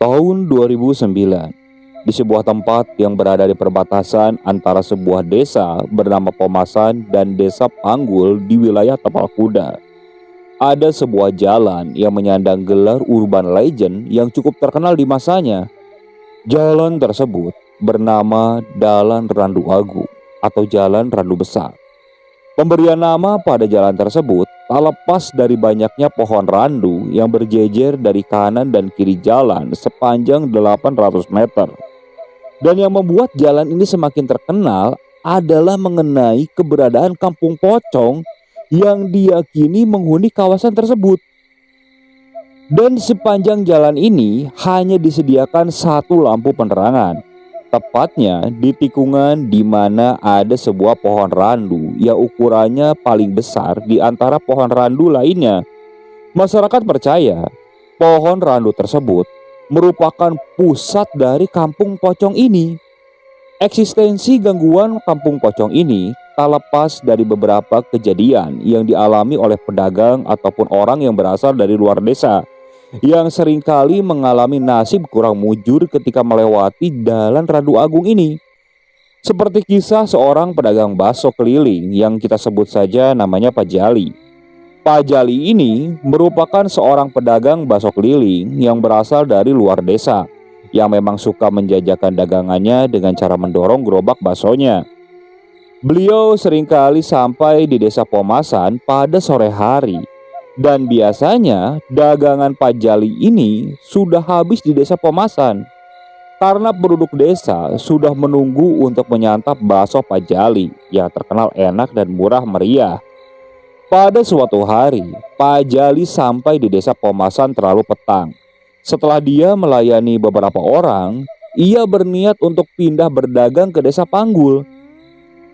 Tahun 2009, di sebuah tempat yang berada di perbatasan antara sebuah desa bernama Pomasan dan desa Panggul di wilayah Tapal Kuda, ada sebuah jalan yang menyandang gelar urban legend yang cukup terkenal di masanya. Jalan tersebut bernama Dalan Randu Agung atau Jalan Randu Besar. Pemberian nama pada jalan tersebut tak lepas dari banyaknya pohon randu yang berjejer dari kanan dan kiri jalan sepanjang 800 meter. Dan yang membuat jalan ini semakin terkenal adalah mengenai keberadaan kampung pocong yang diyakini menghuni kawasan tersebut. Dan sepanjang jalan ini hanya disediakan satu lampu penerangan, tepatnya di tikungan di mana ada sebuah pohon randu yang ukurannya paling besar di antara pohon randu lainnya. Masyarakat percaya pohon randu tersebut merupakan pusat dari kampung pocong ini. Eksistensi gangguan kampung pocong ini tak lepas dari beberapa kejadian yang dialami oleh pedagang ataupun orang yang berasal dari luar desa, yang seringkali mengalami nasib kurang mujur ketika melewati Dalan Randu Agung ini. Seperti kisah seorang pedagang bakso keliling yang kita sebut saja namanya Pak Jali. Pak Jali ini merupakan seorang pedagang bakso keliling yang berasal dari luar desa, yang memang suka menjajakan dagangannya dengan cara mendorong gerobak baksonya. Beliau seringkali sampai di desa Pomasan pada sore hari. Dan biasanya dagangan Pak Jali ini sudah habis di desa Pomasan, karena penduduk desa sudah menunggu untuk menyantap bakso Pak Jali yang terkenal enak dan murah meriah. Pada suatu hari, Pak Jali sampai di desa Pomasan terlalu petang. Setelah dia melayani beberapa orang, ia berniat untuk pindah berdagang ke desa Panggul.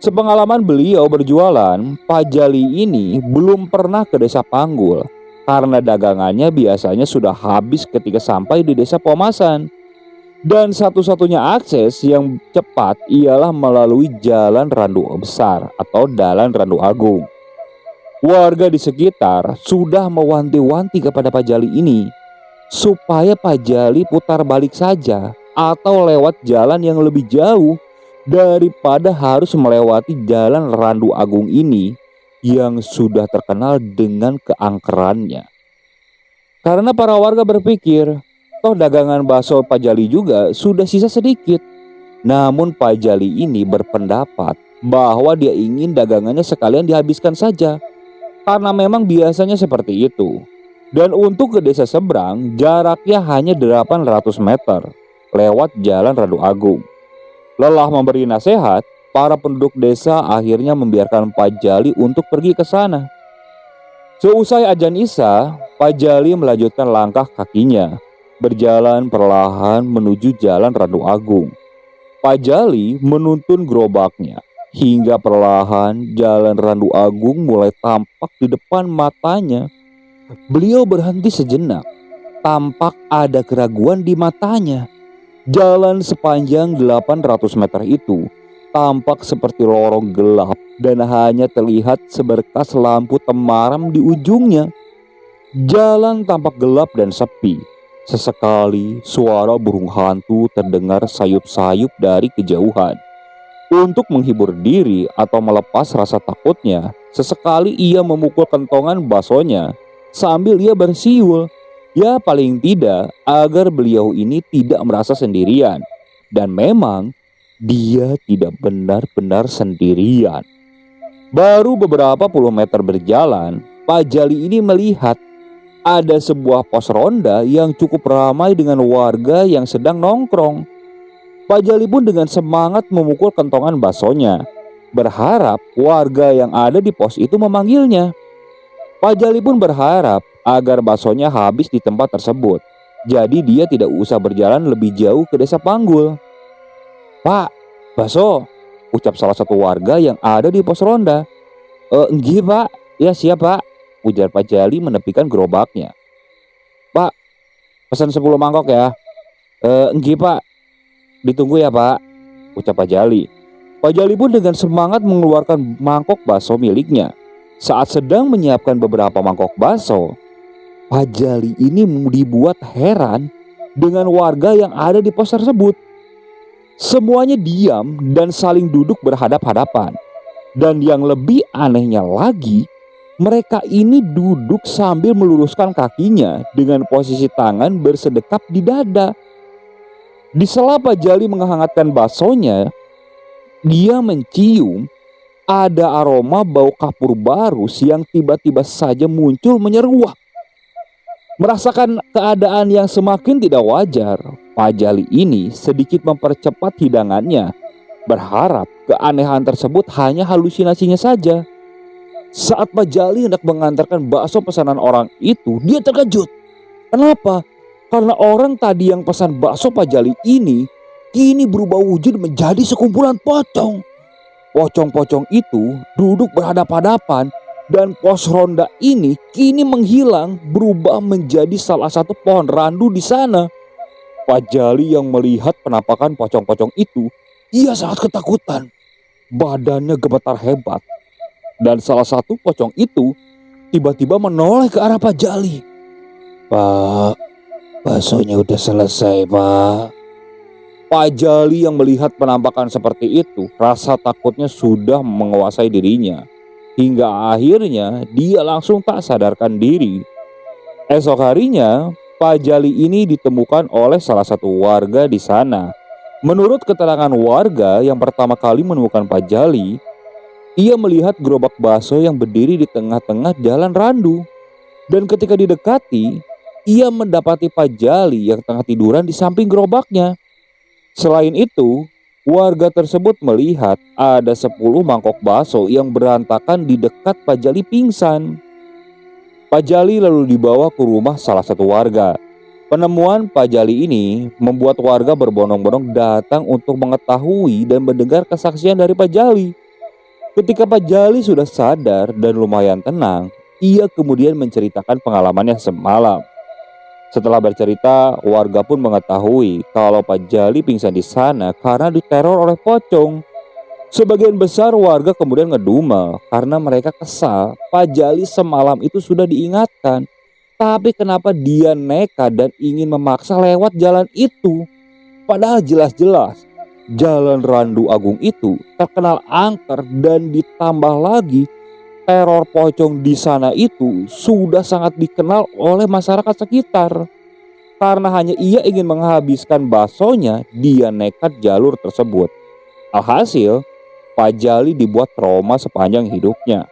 Sepengalaman beliau berjualan, Pak Jali ini belum pernah ke desa Panggul karena dagangannya biasanya sudah habis ketika sampai di desa Pomasan. Dan satu-satunya akses yang cepat ialah melalui Jalan Randu Besar atau Dalan Randu Agung. Warga di sekitar sudah mewanti-wanti kepada Pak Jali ini supaya Pak Jali putar balik saja atau lewat jalan yang lebih jauh daripada harus melewati Jalan Randu Agung ini yang sudah terkenal dengan keangkerannya. Karena para warga berpikir, toh dagangan bakso Pak Jali juga sudah sisa sedikit. Namun Pak Jali ini berpendapat bahwa dia ingin dagangannya sekalian dihabiskan saja, karena memang biasanya seperti itu. Dan untuk ke desa seberang jaraknya hanya 800 meter lewat Jalan Randu Agung. Lelah memberi nasihat, para penduduk desa akhirnya membiarkan Pak Jali untuk pergi ke sana. Seusai azan Isya, Pak Jali melanjutkan langkah kakinya, berjalan perlahan menuju Jalan Randu Agung. Pak Jali menuntun gerobaknya, hingga perlahan Jalan Randu Agung mulai tampak di depan matanya. Beliau berhenti sejenak, tampak ada keraguan di matanya. Jalan sepanjang 800 meter itu tampak seperti lorong gelap dan hanya terlihat seberkas lampu temaram di ujungnya. Jalan tampak gelap dan sepi. Sesekali suara burung hantu terdengar sayup-sayup dari kejauhan. Untuk menghibur diri atau melepas rasa takutnya, sesekali ia memukul kentongan baksonya sambil ia bersiul. Ya paling tidak agar beliau ini tidak merasa sendirian. Dan memang dia tidak benar-benar sendirian. Baru beberapa puluh meter berjalan, Pak Jali ini melihat ada sebuah pos ronda yang cukup ramai dengan warga yang sedang nongkrong. Pak Jali pun dengan semangat memukul kentongan baksonya, berharap warga yang ada di pos itu memanggilnya. Pak Jali pun berharap agar baksonya habis di tempat tersebut. Jadi dia tidak usah berjalan lebih jauh ke desa Panggul. "Pak, bakso," ucap salah satu warga yang ada di pos ronda. "Enggih Pak, ya siap Pak," ujar Pak Jali menepikan gerobaknya. "Pak, pesan 10 mangkok ya." Enggih Pak, ditunggu ya Pak," ucap Pak Jali. Pak Jali pun dengan semangat mengeluarkan mangkok bakso miliknya. Saat sedang menyiapkan beberapa mangkok bakso, Pak Jali ini dibuat heran dengan warga yang ada di pos tersebut. Semuanya diam dan saling duduk berhadap-hadapan. Dan yang lebih anehnya lagi, mereka ini duduk sambil meluruskan kakinya dengan posisi tangan bersedekap di dada. Di sela Pak Jali menghangatkan baksonya, dia mencium ada aroma bau kapur barus yang tiba-tiba saja muncul menyeruak. Merasakan keadaan yang semakin tidak wajar, Pak Jali ini sedikit mempercepat hidangannya, berharap keanehan tersebut hanya halusinasinya saja. Saat Pak Jali hendak mengantarkan bakso pesanan orang itu, dia terkejut. Kenapa? Karena orang tadi yang pesan bakso Pak Jali ini kini berubah wujud menjadi sekumpulan pocong. Pocong-pocong itu duduk berhadap-hadapan dan pos ronda ini kini menghilang berubah menjadi salah satu pohon randu di sana. Pak Jali yang melihat penampakan pocong-pocong itu, ia sangat ketakutan. Badannya gemetar hebat. Dan salah satu pocong itu tiba-tiba menoleh ke arah Pak Jali. "Pak, baksonya udah selesai, Pak." Pak Jali yang melihat penampakan seperti itu, rasa takutnya sudah menguasai dirinya. Hingga akhirnya dia langsung tak sadarkan diri. Esok harinya, Pak Jali ini ditemukan oleh salah satu warga di sana. Menurut keterangan warga yang pertama kali menemukan Pak Jali, ia melihat gerobak bakso yang berdiri di tengah-tengah jalan randu. Dan ketika didekati, ia mendapati Pak Jali yang tengah tiduran di samping gerobaknya. Selain itu, warga tersebut melihat ada 10 mangkok bakso yang berantakan di dekat Pak Jali pingsan. Pak Jali lalu dibawa ke rumah salah satu warga. Penemuan Pak Jali ini membuat warga berbondong-bondong datang untuk mengetahui dan mendengar kesaksian dari Pak Jali. Ketika Pak Jali sudah sadar dan lumayan tenang, ia kemudian menceritakan pengalamannya semalam. Setelah bercerita, warga pun mengetahui kalau Pak Jali pingsan di sana karena diteror oleh pocong. Sebagian besar warga kemudian ngedumel karena mereka kesal Pak Jali semalam itu sudah diingatkan. Tapi kenapa dia nekat dan ingin memaksa lewat jalan itu? Padahal jelas-jelas Jalan Randu Agung itu terkenal angker dan ditambah lagi teror pocong di sana itu sudah sangat dikenal oleh masyarakat sekitar. Karena hanya ia ingin menghabiskan baksonya, dia nekat jalur tersebut. Alhasil, Pak Jali dibuat trauma sepanjang hidupnya.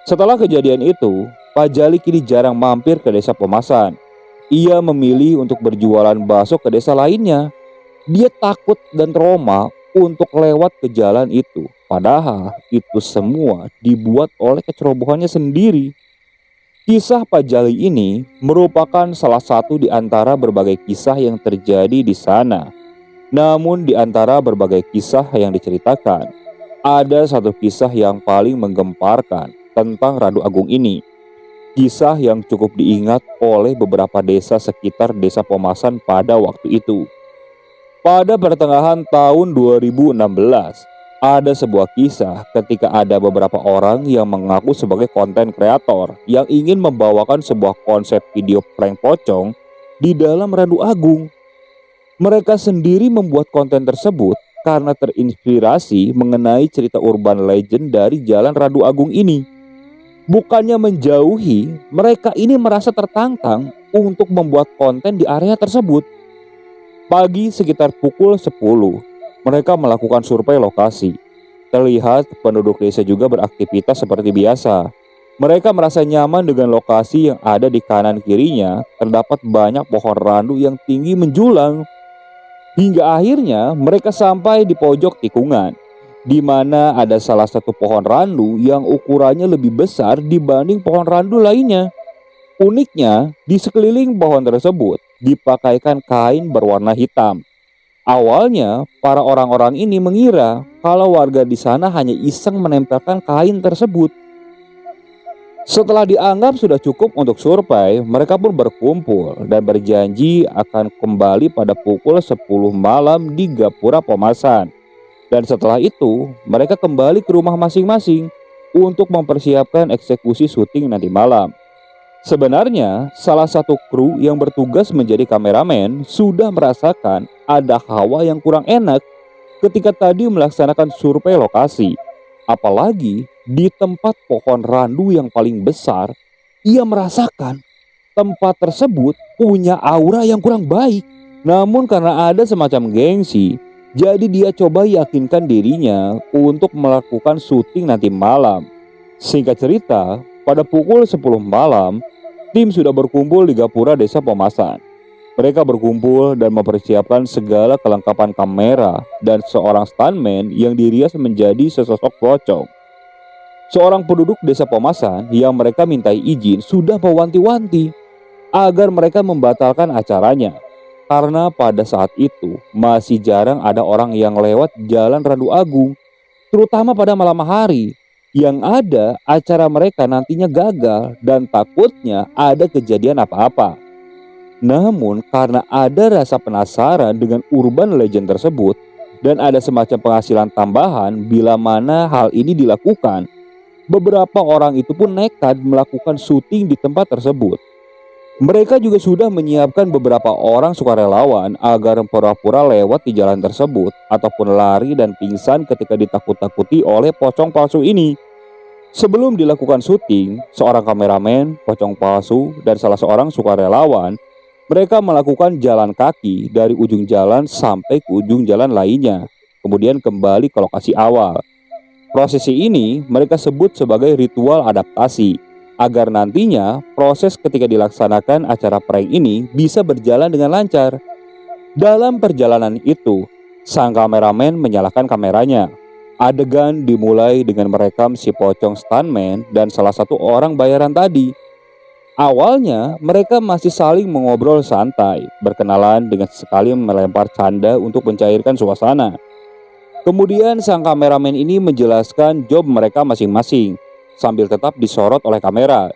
Setelah kejadian itu, Pak Jali kini jarang mampir ke desa Pemasan. Ia memilih untuk berjualan bakso ke desa lainnya. Dia takut dan trauma untuk lewat ke jalan itu. Padahal itu semua dibuat oleh kecerobohannya sendiri. Kisah Pak Jali ini merupakan salah satu di antara berbagai kisah yang terjadi di sana. Namun di antara berbagai kisah yang diceritakan, ada satu kisah yang paling menggemparkan tentang Randu Agung ini. Kisah yang cukup diingat oleh beberapa desa sekitar desa Pemasan pada waktu itu. Pada pertengahan tahun 2016, ada sebuah kisah ketika ada beberapa orang yang mengaku sebagai konten kreator yang ingin membawakan sebuah konsep video prank pocong di dalam Randu Agung. Mereka sendiri membuat konten tersebut karena terinspirasi mengenai cerita urban legend dari Jalan Randu Agung ini. Bukannya menjauhi, mereka ini merasa tertantang untuk membuat konten di area tersebut. Pagi sekitar pukul 10, mereka melakukan survei lokasi. Terlihat penduduk desa juga beraktivitas seperti biasa. Mereka merasa nyaman dengan lokasi yang ada di kanan kirinya. Terdapat banyak pohon randu yang tinggi menjulang. Hingga akhirnya mereka sampai di pojok tikungan, di mana ada salah satu pohon randu yang ukurannya lebih besar dibanding pohon randu lainnya. Uniknya, di sekeliling pohon tersebut dipakaikan kain berwarna hitam. Awalnya, para orang-orang ini mengira kalau warga di sana hanya iseng menempelkan kain tersebut. Setelah dianggap sudah cukup untuk survei, mereka pun berkumpul dan berjanji akan kembali pada pukul 10 malam di Gapura Pemasan. Dan setelah itu, mereka kembali ke rumah masing-masing untuk mempersiapkan eksekusi syuting nanti malam. Sebenarnya, salah satu kru yang bertugas menjadi kameramen sudah merasakan ada hawa yang kurang enak ketika tadi melaksanakan survei lokasi. Apalagi di tempat pohon randu yang paling besar, ia merasakan tempat tersebut punya aura yang kurang baik. Namun karena ada semacam gengsi, jadi dia coba yakinkan dirinya untuk melakukan syuting nanti malam. Singkat cerita, pada pukul 10 malam, tim sudah berkumpul di Gapura Desa Pomasan. Mereka berkumpul dan mempersiapkan segala kelengkapan kamera dan seorang stuntman yang dirias menjadi sesosok pocong. Seorang penduduk desa Pomasan yang mereka mintai izin sudah mewanti-wanti agar mereka membatalkan acaranya. Karena pada saat itu masih jarang ada orang yang lewat jalan Randu Agung, terutama pada malam hari. Yang ada acara mereka nantinya gagal dan takutnya ada kejadian apa-apa. Namun karena ada rasa penasaran dengan urban legend tersebut dan ada semacam penghasilan tambahan bila mana hal ini dilakukan, beberapa orang itu pun nekat melakukan syuting di tempat tersebut. Mereka juga sudah menyiapkan beberapa orang sukarelawan agar pura-pura lewat di jalan tersebut ataupun lari dan pingsan ketika ditakut-takuti oleh pocong palsu ini. Sebelum dilakukan syuting, seorang kameramen, pocong palsu, dan salah seorang sukarelawan, mereka melakukan jalan kaki dari ujung jalan sampai ke ujung jalan lainnya, kemudian kembali ke lokasi awal. Prosesi ini mereka sebut sebagai ritual adaptasi, agar nantinya proses ketika dilaksanakan acara prank ini bisa berjalan dengan lancar. Dalam perjalanan itu, sang kameramen menyalakan kameranya. Adegan dimulai dengan merekam si pocong stuntman dan salah satu orang bayaran tadi. Awalnya mereka masih saling mengobrol santai, berkenalan dengan sekali melempar canda untuk mencairkan suasana. Kemudian sang kameramen ini menjelaskan job mereka masing-masing sambil tetap disorot oleh kamera.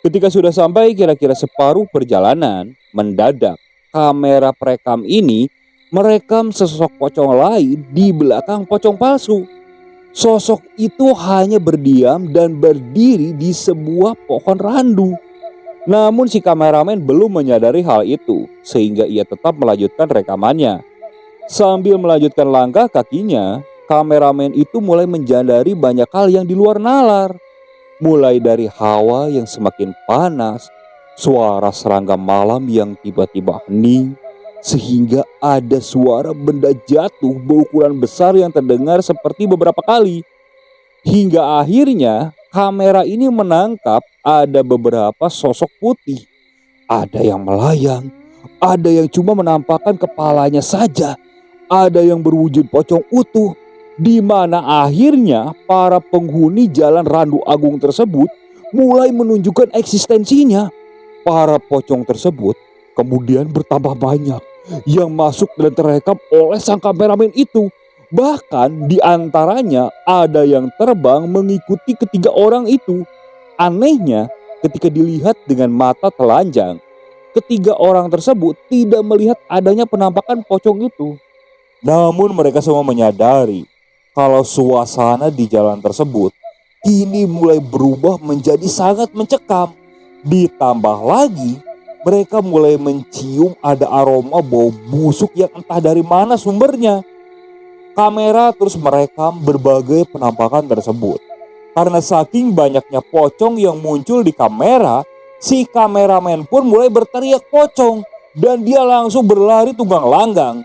Ketika sudah sampai kira-kira separuh perjalanan, mendadak kamera perekam ini merekam sesosok pocong lain di belakang pocong palsu. Sosok itu hanya berdiam dan berdiri di sebuah pohon randu. Namun si kameramen belum menyadari hal itu, sehingga ia tetap melanjutkan rekamannya. Sambil melanjutkan langkah kakinya, kameramen itu mulai menjadari banyak hal yang di luar nalar. Mulai dari hawa yang semakin panas, suara serangga malam yang tiba-tiba hening, sehingga ada suara benda jatuh berukuran besar yang terdengar seperti beberapa kali. Hingga akhirnya kamera ini menangkap ada beberapa sosok putih. Ada yang melayang, ada yang cuma menampakkan kepalanya saja, ada yang berwujud pocong utuh, di mana akhirnya para penghuni jalan Randu Agung tersebut mulai menunjukkan eksistensinya. Para pocong tersebut kemudian bertambah banyak yang masuk dan terekam oleh sang kameramen itu. Bahkan di antaranya ada yang terbang mengikuti ketiga orang itu. Anehnya, ketika dilihat dengan mata telanjang, ketiga orang tersebut tidak melihat adanya penampakan pocong itu. Namun mereka semua menyadari kalau suasana di jalan tersebut kini mulai berubah menjadi sangat mencekam. Ditambah lagi, mereka mulai mencium ada aroma bau busuk yang entah dari mana sumbernya. Kamera terus merekam berbagai penampakan tersebut. Karena saking banyaknya pocong yang muncul di kamera, si kameramen pun mulai berteriak pocong dan dia langsung berlari tunggang langgang.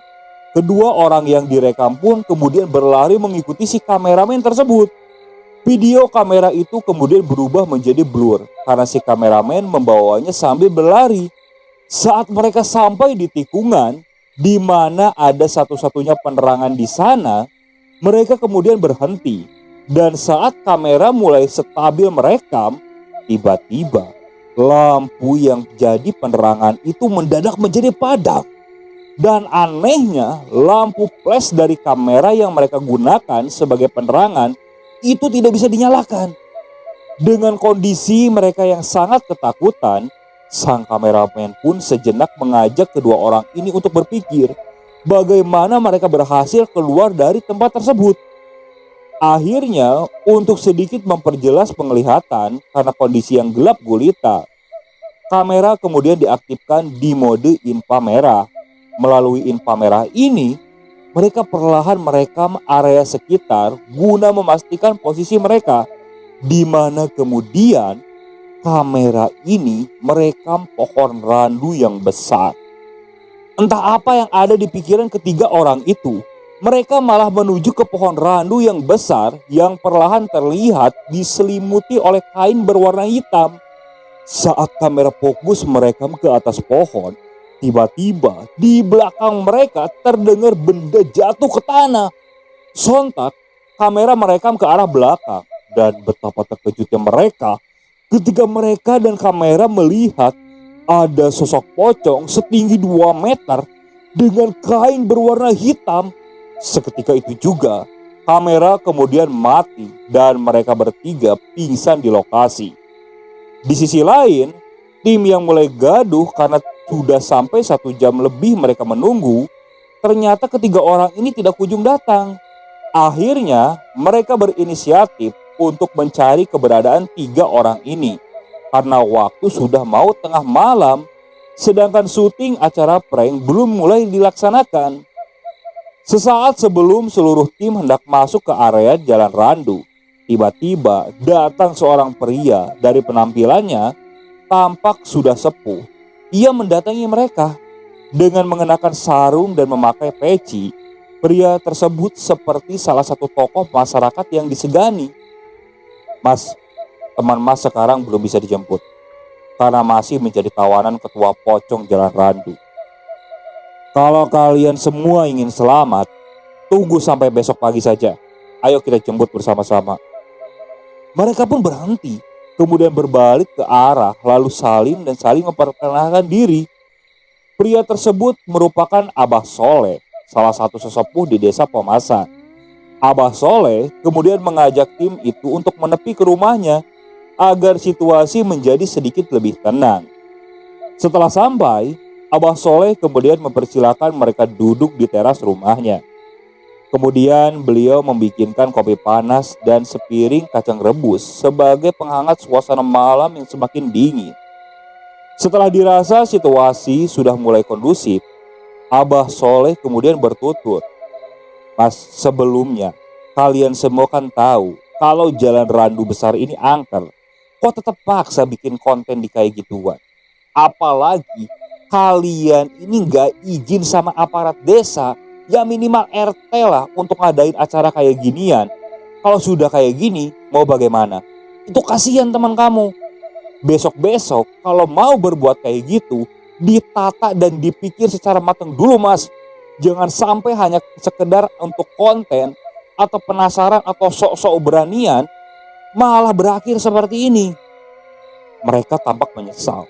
Kedua orang yang direkam pun kemudian berlari mengikuti si kameramen tersebut. Video kamera itu kemudian berubah menjadi blur karena si kameramen membawanya sambil berlari. Saat mereka sampai di tikungan di mana ada satu-satunya penerangan di sana, mereka kemudian berhenti. Dan saat kamera mulai stabil merekam, tiba-tiba lampu yang jadi penerangan itu mendadak menjadi padam. Dan anehnya, lampu flash dari kamera yang mereka gunakan sebagai penerangan itu tidak bisa dinyalakan. Dengan kondisi mereka yang sangat ketakutan, sang kameramen pun sejenak mengajak kedua orang ini untuk berpikir bagaimana mereka berhasil keluar dari tempat tersebut. Akhirnya, untuk sedikit memperjelas penglihatan karena kondisi yang gelap gulita, Kamera kemudian diaktifkan di mode inframerah. Melalui inframerah ini, mereka perlahan merekam area sekitar guna memastikan posisi mereka, di mana kemudian kamera ini merekam pohon randu yang besar. Entah apa yang ada di pikiran ketiga orang itu, mereka malah menuju ke pohon randu yang besar yang perlahan terlihat diselimuti oleh kain berwarna hitam. Saat kamera fokus merekam ke atas pohon, tiba-tiba di belakang mereka terdengar benda jatuh ke tanah. Sontak, kamera merekam ke arah belakang, dan betapa terkejutnya mereka ketika mereka dan kamera melihat ada sosok pocong setinggi 2 meter dengan kain berwarna hitam. Seketika itu juga, kamera kemudian mati dan mereka bertiga pingsan di lokasi. Di sisi lain, tim yang mulai gaduh karena sudah sampai 1 jam lebih mereka menunggu, ternyata ketiga orang ini tidak kunjung datang. Akhirnya, mereka berinisiatif untuk mencari keberadaan 3 orang ini karena waktu sudah mau tengah malam, sedangkan syuting acara prank belum mulai dilaksanakan. Sesaat sebelum seluruh tim hendak masuk ke area Jalan Randu, tiba-tiba datang seorang pria. Dari penampilannya tampak sudah sepuh. Ia mendatangi mereka dengan mengenakan sarung dan memakai peci. Pria tersebut seperti salah satu tokoh masyarakat yang disegani. "Mas, teman mas sekarang belum bisa dijemput karena masih menjadi tawanan ketua pocong Jalan Randu. Kalau kalian semua ingin selamat, tunggu sampai besok pagi saja. Ayo kita jemput bersama-sama." Mereka pun berhenti, kemudian berbalik ke arah, lalu saling memperkenalkan diri. Pria tersebut merupakan Abah Soleh, salah satu sesepuh di desa Pomasan. Abah Soleh kemudian mengajak tim itu untuk menepi ke rumahnya agar situasi menjadi sedikit lebih tenang. Setelah sampai, Abah Soleh kemudian mempersilahkan mereka duduk di teras rumahnya. Kemudian beliau membikinkan kopi panas dan sepiring kacang rebus sebagai penghangat suasana malam yang semakin dingin. Setelah dirasa situasi sudah mulai kondusif, Abah Soleh kemudian bertutur, "Mas, sebelumnya kalian semua kan tahu kalau Jalan Randu besar ini angker. Kok tetap paksa bikin konten di kayak gituan? Apalagi kalian ini gak izin sama aparat desa. Ya minimal RT lah untuk ngadain acara kayak ginian. Kalau sudah kayak gini, mau bagaimana? Itu kasihan teman kamu. Besok-besok kalau mau berbuat kayak gitu, ditata dan dipikir secara matang dulu mas. Jangan sampai hanya sekedar untuk konten atau penasaran atau sok-sok beranian, malah berakhir seperti ini." Mereka tampak menyesal.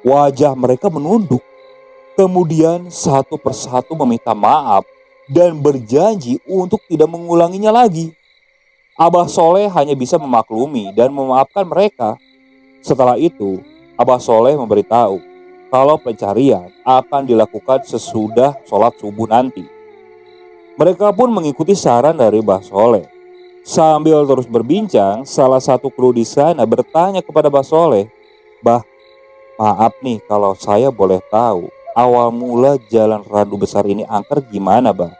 Wajah mereka menunduk. Kemudian satu persatu meminta maaf dan berjanji untuk tidak mengulanginya lagi. Abah Soleh hanya bisa memaklumi dan memaafkan mereka. Setelah itu, Abah Soleh memberitahu kalau pencarian akan dilakukan sesudah sholat subuh nanti. Mereka pun mengikuti saran dari Abah Soleh. Sambil terus berbincang, salah satu kru di sana bertanya kepada Abah Soleh, "Bah, maaf nih kalau saya boleh tahu, awal mula Jalan Randu besar ini angker gimana, Bah?"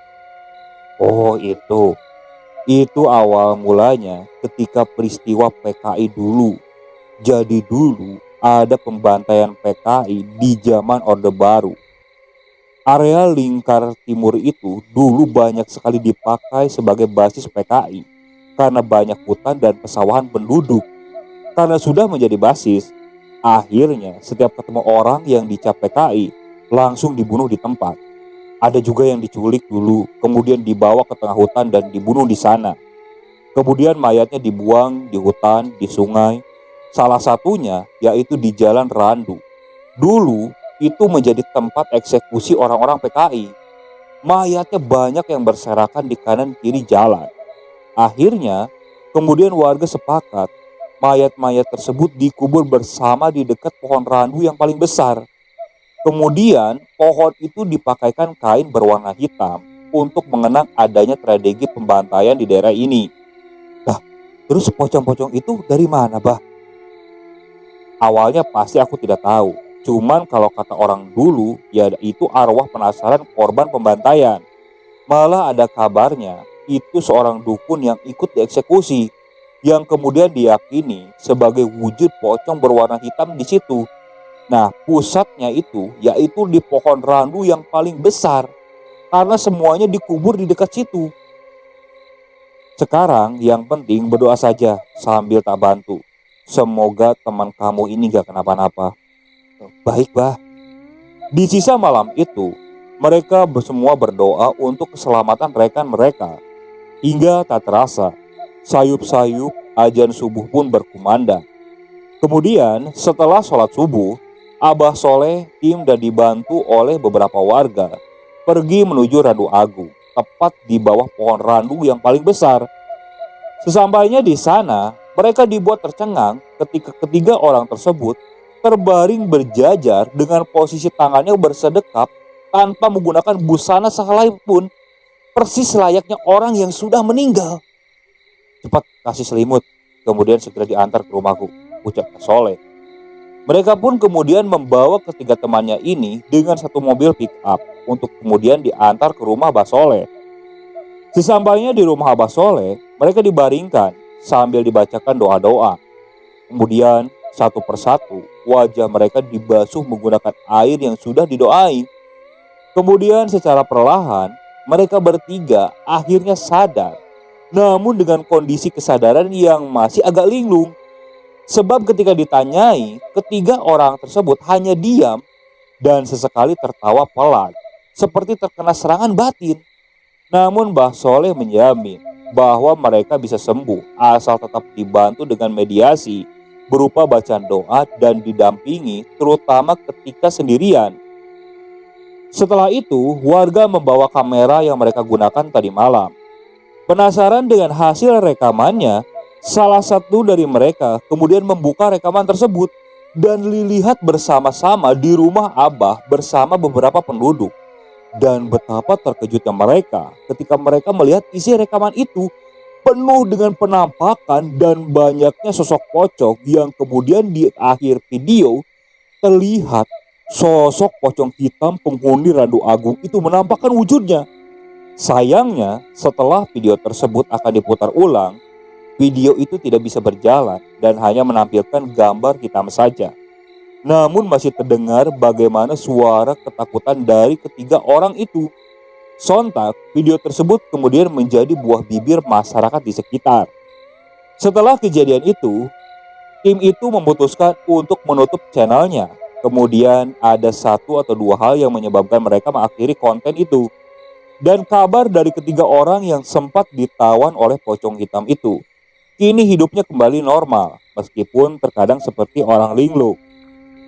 "Oh itu awal mulanya ketika peristiwa PKI dulu. Jadi dulu ada pembantaian PKI di zaman Orde Baru. Area lingkar timur itu dulu banyak sekali dipakai sebagai basis PKI karena banyak hutan dan pesawahan penduduk. Karena sudah menjadi basis, akhirnya setiap ketemu orang yang dicap PKI langsung dibunuh di tempat. Ada juga yang diculik dulu, kemudian dibawa ke tengah hutan dan dibunuh di sana. Kemudian mayatnya dibuang di hutan, di sungai. Salah satunya yaitu di Jalan Randu. Dulu itu menjadi tempat eksekusi orang-orang PKI. Mayatnya banyak yang berserakan di kanan kiri jalan. Akhirnya, kemudian warga sepakat mayat-mayat tersebut dikubur bersama di dekat pohon randu yang paling besar. Kemudian, pohon itu dipakaikan kain berwarna hitam untuk mengenang adanya tragedi pembantaian di daerah ini. Nah, terus pocong-pocong itu dari mana, Bah? Awalnya pasti aku tidak tahu. Cuman kalau kata orang dulu, ya itu arwah penasaran korban pembantaian. Malah ada kabarnya, itu seorang dukun yang ikut dieksekusi, yang kemudian diyakini sebagai wujud pocong berwarna hitam di situ. Nah, pusatnya itu yaitu di pohon randu yang paling besar, karena semuanya dikubur di dekat situ. Sekarang yang penting berdoa saja sambil tak bantu. Semoga teman kamu ini gak kenapa-napa. Baik, bah. Di sisa malam itu, mereka semua berdoa untuk keselamatan rekan mereka. Hingga tak terasa, sayup-sayup azan subuh pun berkumandang. Kemudian setelah sholat subuh, Abah Soleh, Tim dan dibantu oleh beberapa warga pergi menuju Randu Agung, tepat di bawah pohon randu yang paling besar. Sesampainya di sana, mereka dibuat tercengang ketika ketiga orang tersebut terbaring berjajar dengan posisi tangannya bersedekap tanpa menggunakan busana sehelai pun, persis layaknya orang yang sudah meninggal. Cepat kasih selimut, kemudian segera diantar ke rumahku, ucap Soleh. Mereka pun kemudian membawa ketiga temannya ini dengan satu mobil pick up untuk kemudian diantar ke rumah Abah Soleh. Sesampainya di rumah Abah Soleh, mereka dibaringkan sambil dibacakan doa-doa. Kemudian satu persatu wajah mereka dibasuh menggunakan air yang sudah didoai. Kemudian secara perlahan mereka bertiga akhirnya sadar, namun dengan kondisi kesadaran yang masih agak linglung. Sebab ketika ditanyai, ketiga orang tersebut hanya diam dan sesekali tertawa pelan, seperti terkena serangan batin. Namun Mbah Soleh menjamin bahwa mereka bisa sembuh asal tetap dibantu dengan mediasi berupa bacaan doa dan didampingi terutama ketika sendirian. Setelah itu, warga membawa kamera yang mereka gunakan tadi malam. Penasaran dengan hasil rekamannya, salah satu dari mereka kemudian membuka rekaman tersebut dan dilihat bersama-sama di rumah Abah bersama beberapa penduduk. Dan betapa terkejutnya mereka ketika mereka melihat isi rekaman itu penuh dengan penampakan dan banyaknya sosok pocong yang kemudian di akhir video terlihat sosok pocong hitam penghuni Randu Agung itu menampakkan wujudnya. Sayangnya setelah video tersebut akan diputar ulang, video itu tidak bisa berjalan dan hanya menampilkan gambar hitam saja. Namun masih terdengar bagaimana suara ketakutan dari ketiga orang itu. Sontak, video tersebut kemudian menjadi buah bibir masyarakat di sekitar. Setelah kejadian itu, tim itu memutuskan untuk menutup channelnya. Kemudian ada satu atau dua hal yang menyebabkan mereka mengakhiri konten itu. Dan kabar dari ketiga orang yang sempat ditawan oleh pocong hitam itu, kini hidupnya kembali normal, meskipun terkadang seperti orang linglung.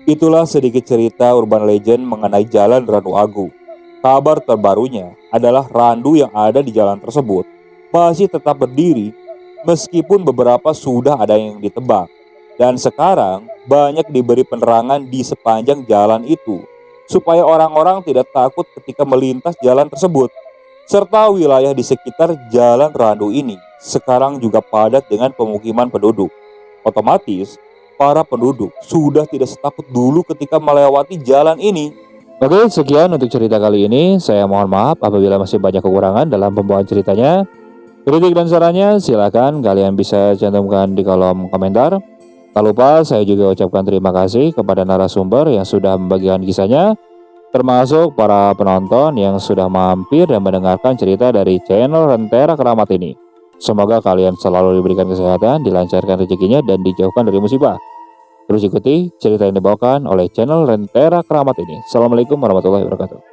Itulah sedikit cerita urban legend mengenai Jalan Randu Agung. Kabar terbarunya adalah randu yang ada di jalan tersebut masih tetap berdiri meskipun beberapa sudah ada yang ditebang. Dan sekarang banyak diberi penerangan di sepanjang jalan itu supaya orang-orang tidak takut ketika melintas jalan tersebut. Serta wilayah di sekitar Jalan Randu ini sekarang juga padat dengan pemukiman penduduk. Otomatis para penduduk sudah tidak setakut dulu ketika melewati jalan ini. Oke, sekian untuk cerita kali ini. Saya mohon maaf apabila masih banyak kekurangan dalam pembawaan ceritanya. Kritik dan sarannya silakan kalian bisa cantumkan di kolom komentar. Tak lupa saya juga ucapkan terima kasih kepada narasumber yang sudah membagikan kisahnya, termasuk para penonton yang sudah mampir dan mendengarkan cerita dari channel Rentera Keramat ini. Semoga kalian selalu diberikan kesehatan, dilancarkan rezekinya, dan dijauhkan dari musibah. Terus ikuti cerita yang dibawakan oleh channel Rentera Keramat ini. Assalamualaikum warahmatullahi wabarakatuh.